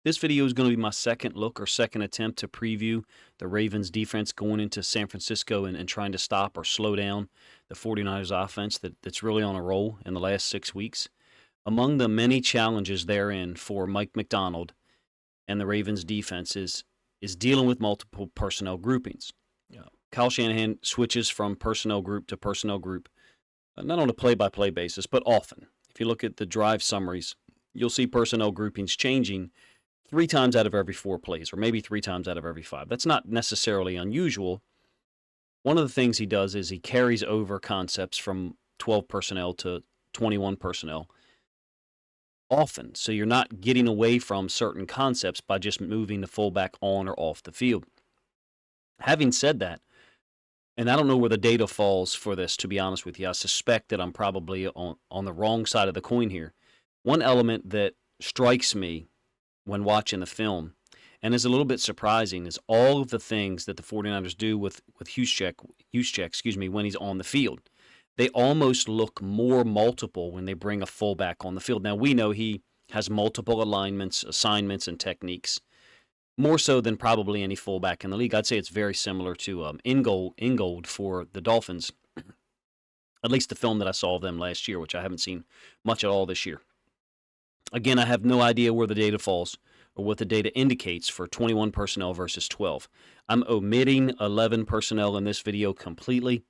This video is going to be my second look or second attempt to preview the Ravens defense going into San Francisco and trying to stop or slow down the 49ers offense that's really on a roll in the last 6 weeks. Among the many challenges therein for Mike Macdonald and the Ravens defense is dealing with multiple personnel groupings. Kyle Shanahan switches from personnel group to personnel group, not on a play-by-play basis, but often. If you look at the drive summaries, you'll see personnel groupings changing 3 times out of every 4 plays, or maybe 3 times out of every 5. That's not necessarily unusual. One of the things he does is he carries over concepts from 12 personnel to 21 personnel often. So you're not getting away from certain concepts by just moving the fullback on or off the field. Having said that, and I don't know where the data falls for this, to be honest with you. I suspect that I'm probably on the wrong side of the coin here. One element that strikes me when watching the film and is a little bit surprising is all of the things that the 49ers do with Juszczyk, when he's on the field. They almost look more multiple when they bring a fullback on the field. Now, we know he has multiple alignments, assignments, and techniques, more so than probably any fullback in the league. I'd say it's very similar to Ingold for the Dolphins, at least the film that I saw of them last year, which I haven't seen much at all this year. Again, I have no idea where the data falls or what the data indicates for 21 personnel versus 12. I'm omitting 11 personnel in this video completely.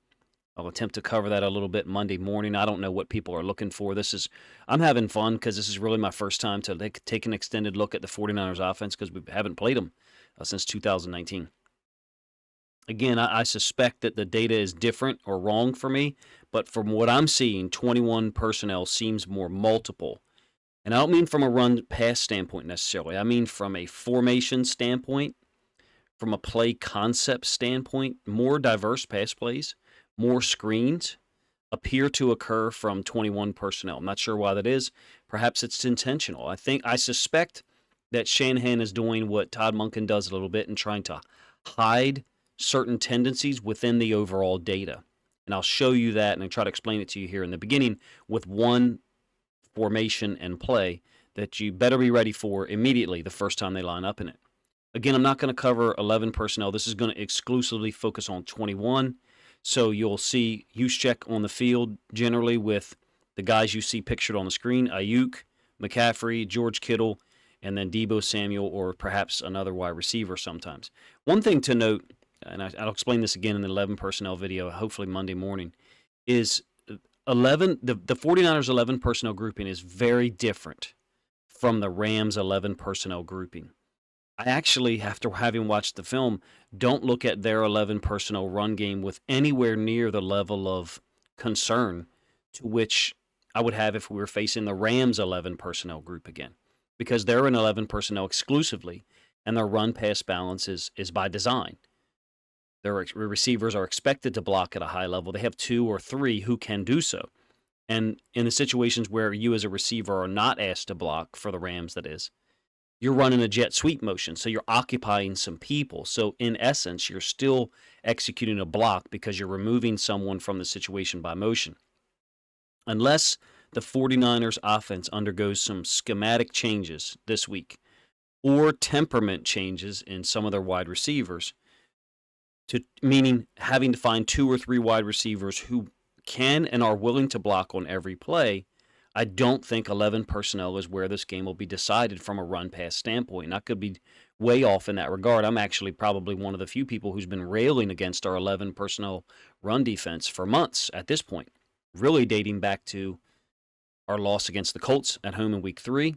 I'll attempt to cover that a little bit Monday morning. I don't know what people are looking for. I'm having fun because this is really my first time to take an extended look at the 49ers offense because we haven't played them since 2019. Again, I suspect that the data is different or wrong for me, but from what I'm seeing, 21 personnel seems more multiple. And I don't mean from a run-pass standpoint necessarily. I mean from a formation standpoint, from a play concept standpoint, more diverse pass plays, more screens appear to occur from 21 personnel. I'm not sure why that is. Perhaps it's intentional. I suspect that Shanahan is doing what Todd Monken does a little bit and trying to hide certain tendencies within the overall data. And I'll show you that and I'll try to explain it to you here in the beginning with one formation and play that you better be ready for immediately the first time they line up in it. Again, I'm not going to cover 11 personnel. This is going to exclusively focus on 21. So you'll see Juszczyk on the field generally with the guys you see pictured on the screen, Ayuk, McCaffrey, George Kittle, and then Deebo Samuel or perhaps another wide receiver sometimes. One thing to note, and I'll explain this again in the 11 personnel video, hopefully Monday morning, is the 49ers 11 personnel grouping is very different from the Rams 11 personnel grouping. I actually, after having watched the film, don't look at their 11 personnel run game with anywhere near the level of concern to which I would have if we were facing the Rams 11 personnel group again, because they're an 11 personnel exclusively, and their run-pass balance is by design. Their receivers are expected to block at a high level. They have 2 or 3 who can do so. And in the situations where you as a receiver are not asked to block, for the Rams that is, you're running a jet sweep motion, so you're occupying some people. So in essence, you're still executing a block because you're removing someone from the situation by motion. Unless the 49ers offense undergoes some schematic changes this week or temperament changes in some of their wide receivers, meaning having to find 2 or 3 wide receivers who can and are willing to block on every play, I don't think 11 personnel is where this game will be decided from a run-pass standpoint. And I could be way off in that regard. I'm actually probably one of the few people who's been railing against our 11 personnel run defense for months at this point, really dating back to our loss against the Colts at home in Week 3.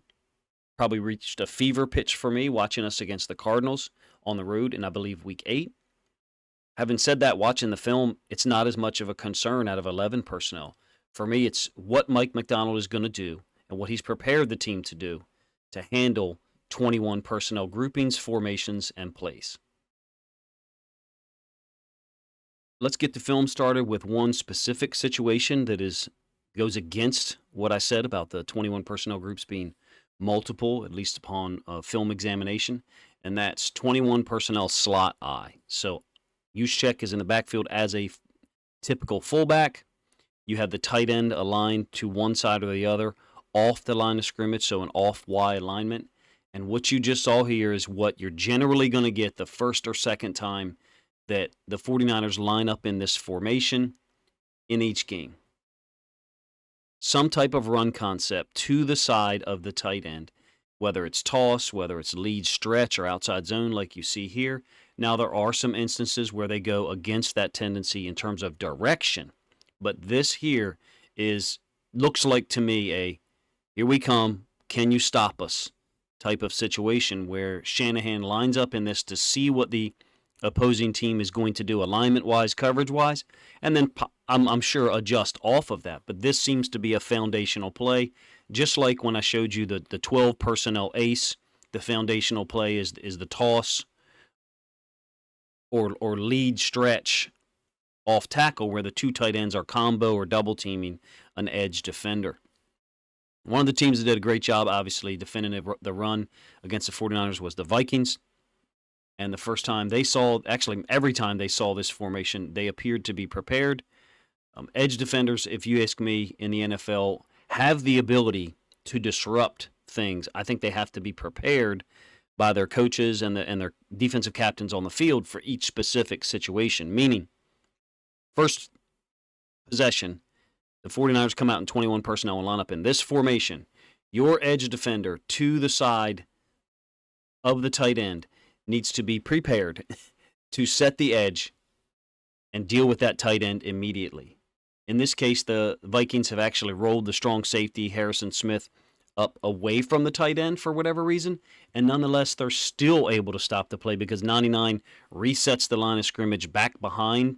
Probably reached a fever pitch for me watching us against the Cardinals on the road in, I believe, Week 8. Having said that, watching the film, it's not as much of a concern out of 11 personnel. For me, it's what Mike Macdonald is going to do and what he's prepared the team to do to handle 21 personnel groupings, formations, and plays. Let's get the film started with one specific situation that goes against what I said about the 21 personnel groups being multiple, at least upon film examination, and that's 21 personnel slot I. So Juszczyk is in the backfield as a typical fullback. You have the tight end aligned to one side or the other off the line of scrimmage, so an off-Y alignment. And what you just saw here is what you're generally going to get the first or second time that the 49ers line up in this formation in each game. Some type of run concept to the side of the tight end, whether it's toss, whether it's lead stretch or outside zone like you see here. Now, there are some instances where they go against that tendency in terms of direction, but this here looks like to me a here we come, can you stop us type of situation where Shanahan lines up in this to see what the opposing team is going to do alignment-wise, coverage-wise, and then I'm sure adjust off of that. But this seems to be a foundational play, just like when I showed you the 12 personnel ace. The foundational play is the toss or lead stretch off tackle where the two tight ends are combo or double teaming an edge defender. One of the teams that did a great job, obviously, defending the run against the 49ers was the Vikings. And the first time they saw, actually every time they saw this formation, they appeared to be prepared. Edge defenders, if you ask me, in the NFL, have the ability to disrupt things. I think they have to be prepared by their coaches and their defensive captains on the field for each specific situation. Meaning, first possession, the 49ers come out in 21 personnel and line up in this formation. Your edge defender to the side of the tight end needs to be prepared to set the edge and deal with that tight end immediately. In this case, the Vikings have actually rolled the strong safety, Harrison Smith, up away from the tight end for whatever reason, and nonetheless, they're still able to stop the play because 99 resets the line of scrimmage back behind,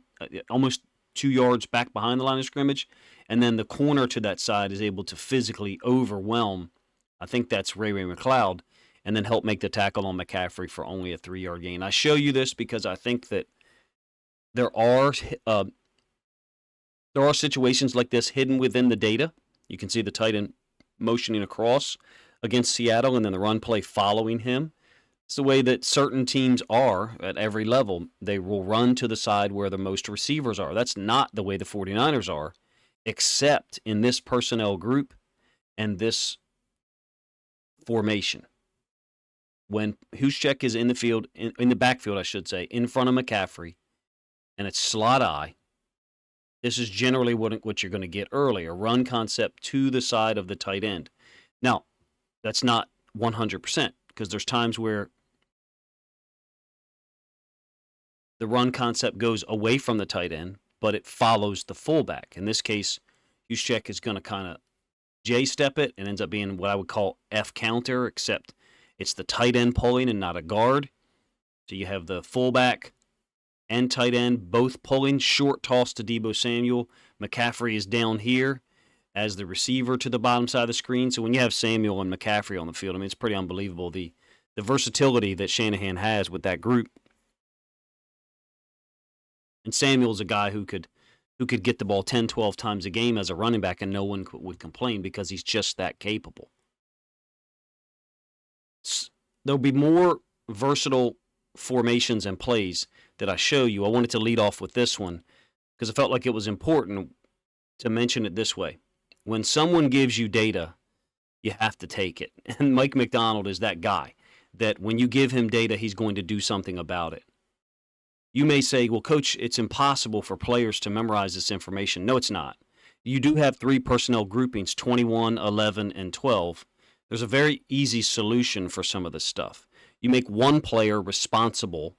almost 2 yards back behind the line of scrimmage, and then the corner to that side is able to physically overwhelm, I think that's Ray McLeod, and then help make the tackle on McCaffrey for only a 3-yard gain. I show you this because I think that there are situations like this hidden within the data. You can see the tight end motioning across against Seattle and then the run play following him. It's the way that certain teams are at every level. They will run to the side where the most receivers are. That's not the way the 49ers are, except in this personnel group and this formation. When Juszczyk is in the field, in the backfield, I should say, in front of McCaffrey, and it's slot eye, this is generally what you're going to get early, a run concept to the side of the tight end. Now, that's not 100% because there's times where the run concept goes away from the tight end, but it follows the fullback. In this case, Juszczyk is going to kind of J-step it and ends up being what I would call F counter, except it's the tight end pulling and not a guard. So you have the fullback and tight end both pulling, short toss to Deebo Samuel. McCaffrey is down here as the receiver to the bottom side of the screen. So when you have Samuel and McCaffrey on the field, I mean, it's pretty unbelievable the versatility that Shanahan has with that group. And Samuel's a guy who could get the ball 10, 12 times a game as a running back and no one would complain because he's just that capable. There'll be more versatile formations and plays that I show you. I wanted to lead off with this one because I felt like it was important to mention it this way. When someone gives you data, you have to take it. And Mike Macdonald is that guy that when you give him data, he's going to do something about it. You may say, well, Coach, it's impossible for players to memorize this information. No, it's not. You do have 3 personnel groupings, 21, 11, and 12. There's a very easy solution for some of this stuff. You make one player responsible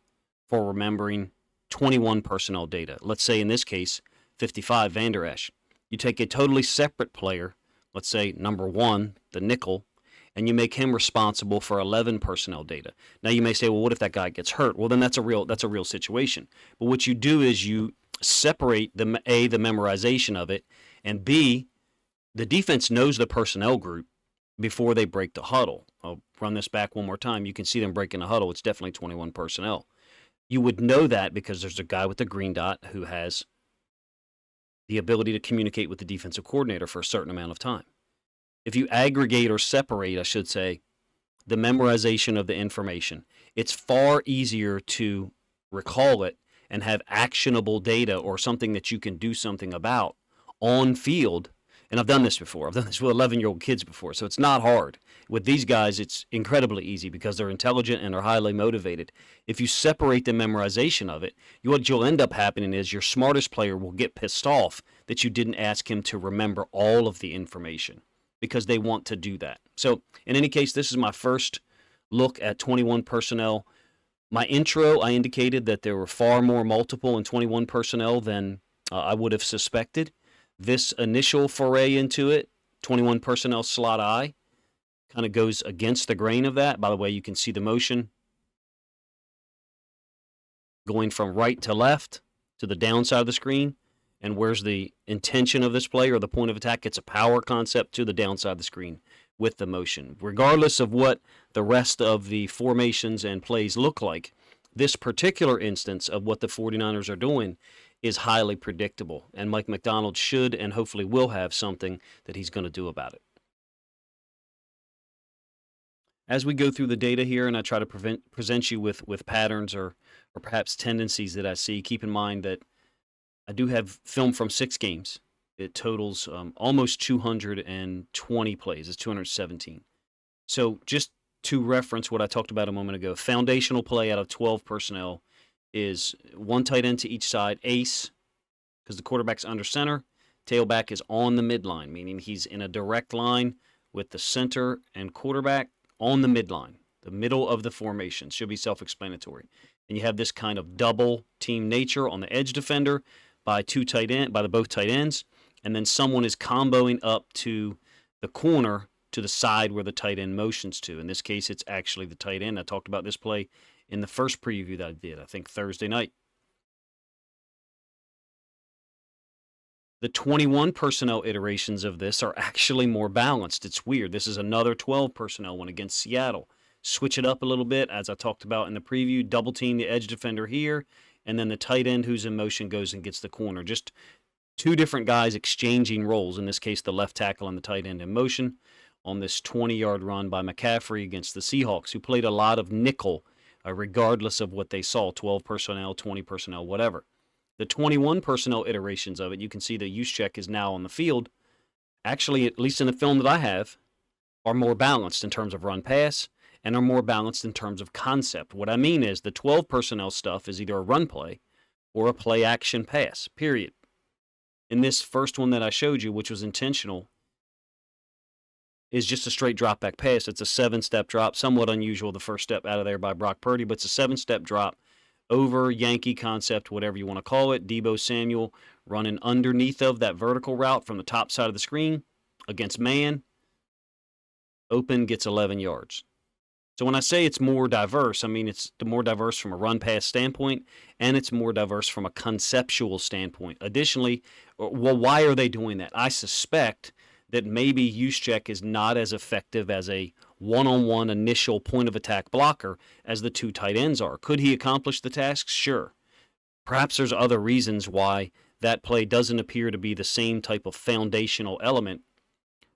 for remembering 21 personnel data. Let's say in this case, 55 Van Der Esch. You take a totally separate player, let's say number 1, the nickel, and you make him responsible for 11 personnel data. Now you may say, well, what if that guy gets hurt? Well, then that's a real situation. But what you do is you separate the memorization of it, and B, the defense knows the personnel group before they break the huddle. I'll run this back one more time. You can see them breaking the huddle. It's definitely 21 personnel. You would know that because there's a guy with the green dot who has the ability to communicate with the defensive coordinator for a certain amount of time. If you aggregate or separate, I should say, the memorization of the information, it's far easier to recall it and have actionable data or something that you can do something about on field And I've done this before. I've done this with 11-year-old kids before, so it's not hard. With these guys, it's incredibly easy because they're intelligent and they're highly motivated. If you separate the memorization of it, what you'll end up happening is your smartest player will get pissed off that you didn't ask him to remember all of the information because they want to do that. So in any case, this is my first look at 21 personnel. My intro, I indicated that there were far more multiple in 21 personnel than I would have suspected. This initial foray into it, 21 personnel slot I, kind of goes against the grain of that. By the way, you can see the motion going from right to left to the downside of the screen. And where's the intention of this play or the point of attack? It's a power concept to the downside of the screen with the motion. Regardless of what the rest of the formations and plays look like, this particular instance of what the 49ers are doing is highly predictable. And Mike Macdonald should and hopefully will have something that he's going to do about it. As we go through the data here and I try to present you with patterns or perhaps tendencies that I see, keep in mind that I do have film from 6 games. It totals almost 220 plays. It's 217. So just to reference what I talked about a moment ago, foundational play out of 12 personnel is 1 tight end to each side, ace, because the quarterback's under center. Tailback is on the midline, meaning he's in a direct line with the center and quarterback on the midline, the middle of the formation. Should be self-explanatory. And you have this kind of double team nature on the edge defender by the both tight ends, and then someone is comboing up to the corner to the side where the tight end motions to. In this case, it's actually the tight end. I talked about this play in the first preview that I did, I think Thursday night. The 21 personnel iterations of this are actually more balanced. It's weird. This is another 12 personnel one against Seattle. Switch it up a little bit, as I talked about in the preview. Double team the edge defender here, and then the tight end who's in motion goes and gets the corner. Just 2 different guys exchanging roles, in this case the left tackle and the tight end in motion, on this 20-yard run by McCaffrey against the Seahawks, who played a lot of nickel, regardless of what they saw, 12 personnel, 20 personnel, whatever. The 21 personnel iterations of it, you can see that Juszczyk is now on the field. Actually, at least in the film that I have, are more balanced in terms of run-pass and are more balanced in terms of concept. What I mean is the 12 personnel stuff is either a run play or a play-action pass, period. In this first one that I showed you, which was intentional, is just a straight drop-back pass. It's a 7-step drop, somewhat unusual, the first step out of there by Brock Purdy, but it's a 7-step drop over Yankee concept, whatever you want to call it. Deebo Samuel running underneath of that vertical route from the top side of the screen against man. Open, gets 11 yards. So when I say it's more diverse, I mean it's more diverse from a run-pass standpoint, and it's more diverse from a conceptual standpoint. Additionally, well, why are they doing that? I suspect that maybe Juszczyk is not as effective as a one-on-one initial point-of-attack blocker as the 2 tight ends are. Could he accomplish the task? Sure. Perhaps there's other reasons why that play doesn't appear to be the same type of foundational element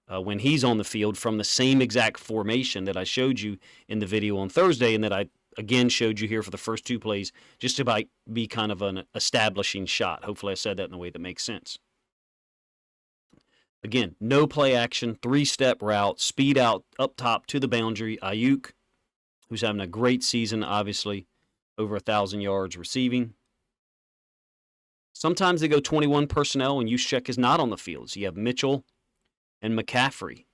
when he's on the field from the same exact formation that I showed you in the video on Thursday and that I, again, showed you here for the first 2 plays just to be kind of an establishing shot. Hopefully I said that in a way that makes sense. Again, no play action, 3-step route, speed out up top to the boundary. Ayuk, who's having a great season, obviously, over 1,000 yards receiving. Sometimes they go 21 personnel and Juszczyk is not on the field. So you have Mitchell and McCaffrey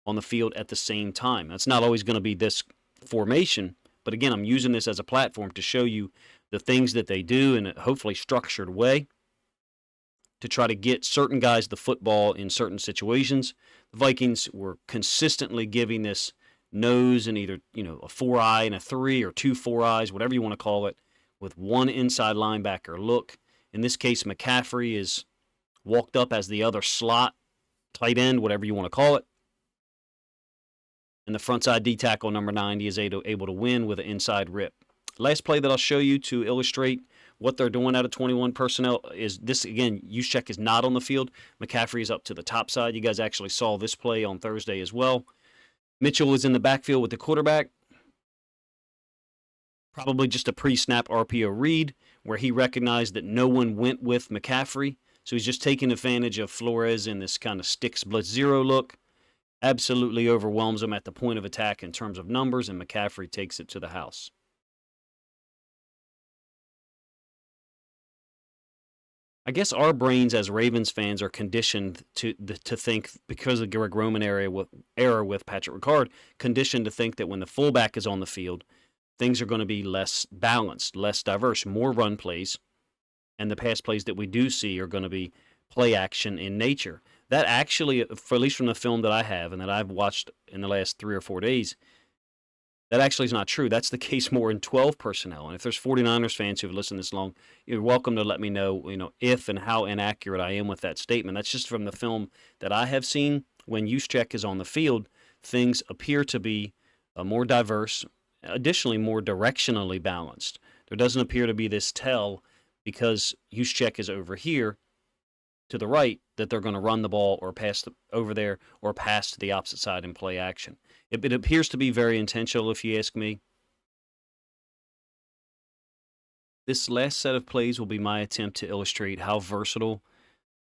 on the field at the same time. That's not always going to be this formation, but again, I'm using this as a platform to show you the things that they do in a hopefully structured way to try to get certain guys the football in certain situations. The Vikings were consistently giving this nose and either, a 4-eye and a 3 or 2 4-eyes, whatever you want to call it, with 1 inside linebacker look. In this case, McCaffrey is walked up as the other slot, tight end, whatever you want to call it. And the frontside D tackle, number 90, is able to win with an inside rip. Last play that I'll show you to illustrate what they're doing out of 21 personnel is this. Again, Juszczyk is not on the field. McCaffrey is up to the top side. You guys actually saw this play on Thursday as well. Mitchell is in the backfield with the quarterback. Probably just a pre-snap RPO read where he recognized that no one went with McCaffrey. So he's just taking advantage of Flores in this kind of sticks blitz zero look. Absolutely overwhelms him at the point of attack in terms of numbers, and McCaffrey takes it to the house. I guess our brains as Ravens fans are conditioned to think, because of Greg Roman era with Patrick Ricard, conditioned to think that when the fullback is on the field, things are going to be less balanced, less diverse, more run plays, and the pass plays that we do see are going to be play action in nature. That actually, for at least from the film that I have and that I've watched in the last 3 or 4 days, that actually is not true. That's the case more in 12 personnel. And if there's 49ers fans who've listened this long, you're welcome to let me know, if and how inaccurate I am with that statement. That's just from the film that I have seen. When Juszczyk is on the field, things appear to be more diverse, additionally more directionally balanced. There doesn't appear to be this tell because Juszczyk is over here to the right that they're going to run the ball or pass over there or pass to the opposite side and play action. It appears to be very intentional, if you ask me. This last set of plays will be my attempt to illustrate how versatile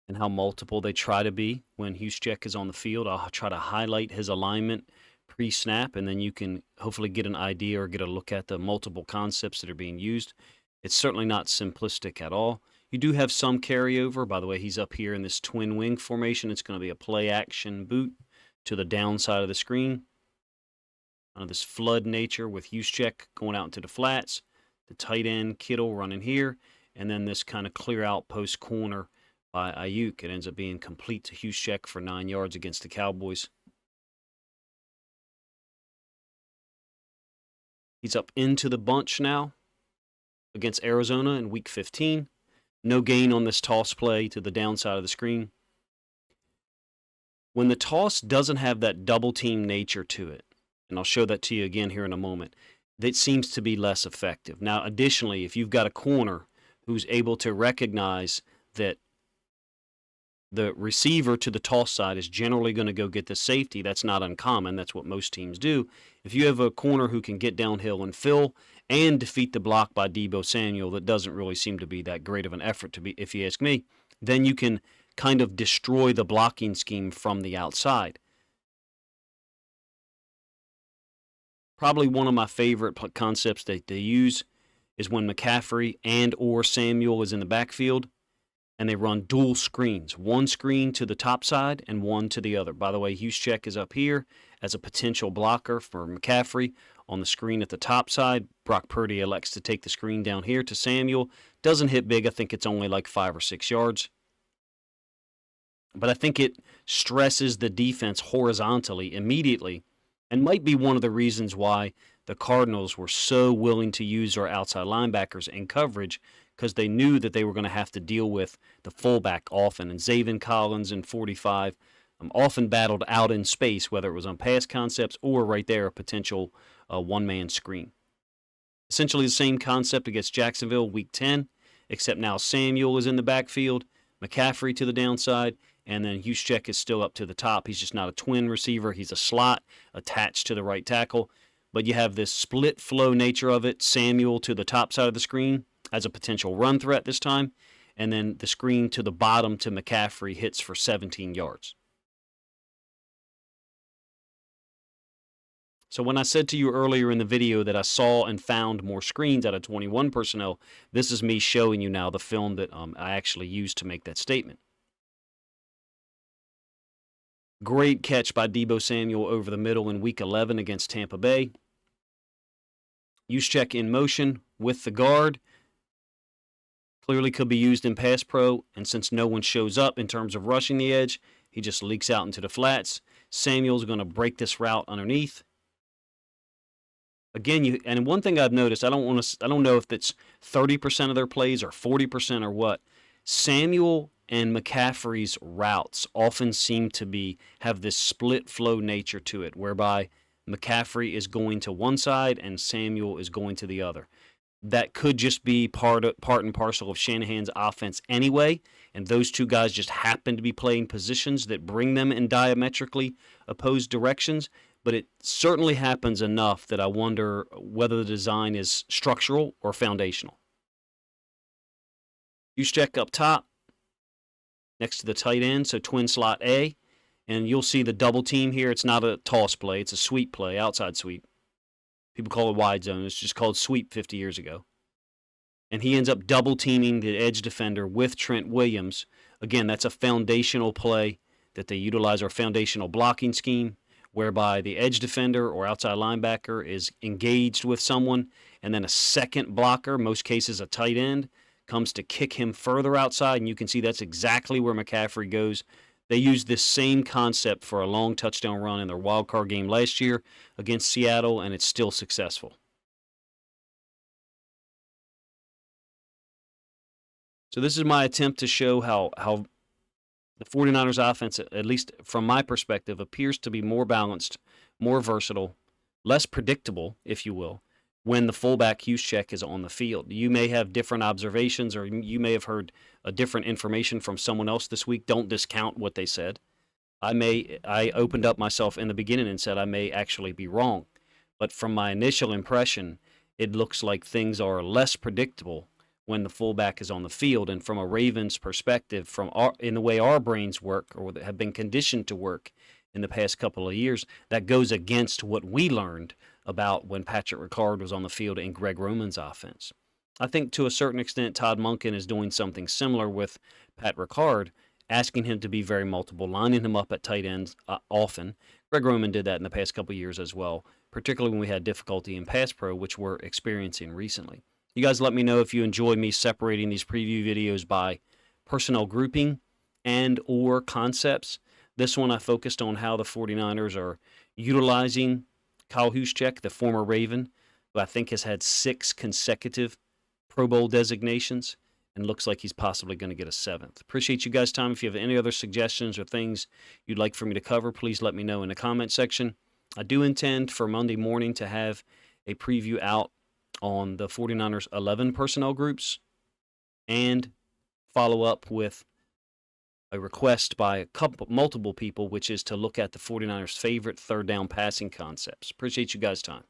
and how multiple they try to be when Juszczyk is on the field. I'll try to highlight his alignment pre-snap, and then you can hopefully get an idea or get a look at the multiple concepts that are being used. It's certainly not simplistic at all. You do have some carryover. By the way, he's up here in this twin wing formation. It's going to be a play action boot to the downside of the screen. This flood nature with Juszczyk going out into the flats, the tight end Kittle running here, and then this kind of clear out post corner by Ayuk. It ends up being complete to Juszczyk for 9 yards against the Cowboys. He's up into the bunch now against Arizona in Week 15. No gain on this toss play to the downside of the screen. When the toss doesn't have that double team nature to it, and I'll show that to you again here in a moment, that seems to be less effective. Now, additionally, if you've got a corner who's able to recognize that the receiver to the toss side is generally going to go get the safety, that's not uncommon. That's what most teams do. If you have a corner who can get downhill and fill and defeat the block by Deebo Samuel, that doesn't really seem to be that great of an effort, to be, if you ask me, then you can kind of destroy the blocking scheme from the outside. Probably one of my favorite concepts that they use is when McCaffrey and or Samuel is in the backfield and they run dual screens, one screen to the top side and one to the other. By the way, Juszczyk is up here as a potential blocker for McCaffrey on the screen at the top side. Brock Purdy elects to take the screen down here to Samuel. Doesn't hit big. I think it's only like 5 or 6 yards. But I think it stresses the defense horizontally immediately, and might be one of the reasons why the Cardinals were so willing to use their outside linebackers in coverage, because they knew that they were going to have to deal with the fullback often. And Zaven Collins in 45 often battled out in space, whether it was on pass concepts or right there a potential one-man screen. Essentially the same concept against Jacksonville Week 10, except now Samuel is in the backfield, McCaffrey to the downside, and then Juszczyk is still up to the top. He's just not a twin receiver. He's a slot attached to the right tackle. But you have this split flow nature of it. Samuel to the top side of the screen as a potential run threat this time. And then the screen to the bottom to McCaffrey hits for 17 yards. So when I said to you earlier in the video that I saw and found more screens out of 21 personnel, this is me showing you now the film that I actually used to make that statement. Great catch by Deebo Samuel over the middle in Week 11 against Tampa Bay. Juszczyk in motion with the guard. Clearly could be used in pass pro, and since no one shows up in terms of rushing the edge, he just leaks out into the flats. Samuel's going to break this route underneath. Again, and one thing I've noticed, I don't know if it's 30% of their plays or 40% or what. Samuel and McCaffrey's routes often seem to have this split flow nature to it, whereby McCaffrey is going to one side and Samuel is going to the other. That could just be part and parcel of Shanahan's offense anyway, and those two guys just happen to be playing positions that bring them in diametrically opposed directions, but it certainly happens enough that I wonder whether the design is structural or foundational. Juszczyk up top. next to the tight end, so twin slot A. And you'll see the double team here. It's not a toss play. It's a sweep play, outside sweep. People call it wide zone. It's just called sweep 50 years ago. And he ends up double teaming the edge defender with Trent Williams. Again, that's a foundational play that they utilize, our foundational blocking scheme, whereby the edge defender or outside linebacker is engaged with someone, and then a second blocker, most cases a tight end, comes to kick him further outside, and you can see that's exactly where McCaffrey goes. They used this same concept for a long touchdown run in their wild card game last year against Seattle, and it's still successful. So this is my attempt to show how the 49ers offense, at least from my perspective, appears to be more balanced, more versatile, less predictable, if you will, when the fullback Juszczyk is on the field. You may have different observations, or you may have heard a different information from someone else this week. Don't discount what they said. I opened up myself in the beginning and said I may actually be wrong. But from my initial impression, it looks like things are less predictable when the fullback is on the field. And from a Ravens perspective, in the way our brains work, or have been conditioned to work in the past couple of years, that goes against what we learned about when Patrick Ricard was on the field in Greg Roman's offense. I think to a certain extent Todd Monken is doing something similar with Pat Ricard, asking him to be very multiple, lining him up at tight ends often. Greg Roman did that in the past couple of years as well, particularly when we had difficulty in pass pro, which we're experiencing recently. You guys let me know if you enjoy me separating these preview videos by personnel grouping and or concepts. This one I focused on how the 49ers are utilizing Kyle Juszczyk, the former Raven, who I think has had 6 consecutive Pro Bowl designations and looks like he's possibly going to get a 7th. Appreciate you guys' time. If you have any other suggestions or things you'd like for me to cover, please let me know in the comment section. I do intend for Monday morning to have a preview out on the 49ers 11 personnel groups and follow up with a request by multiple people, which is to look at the 49ers' favorite third down passing concepts. Appreciate you guys' time.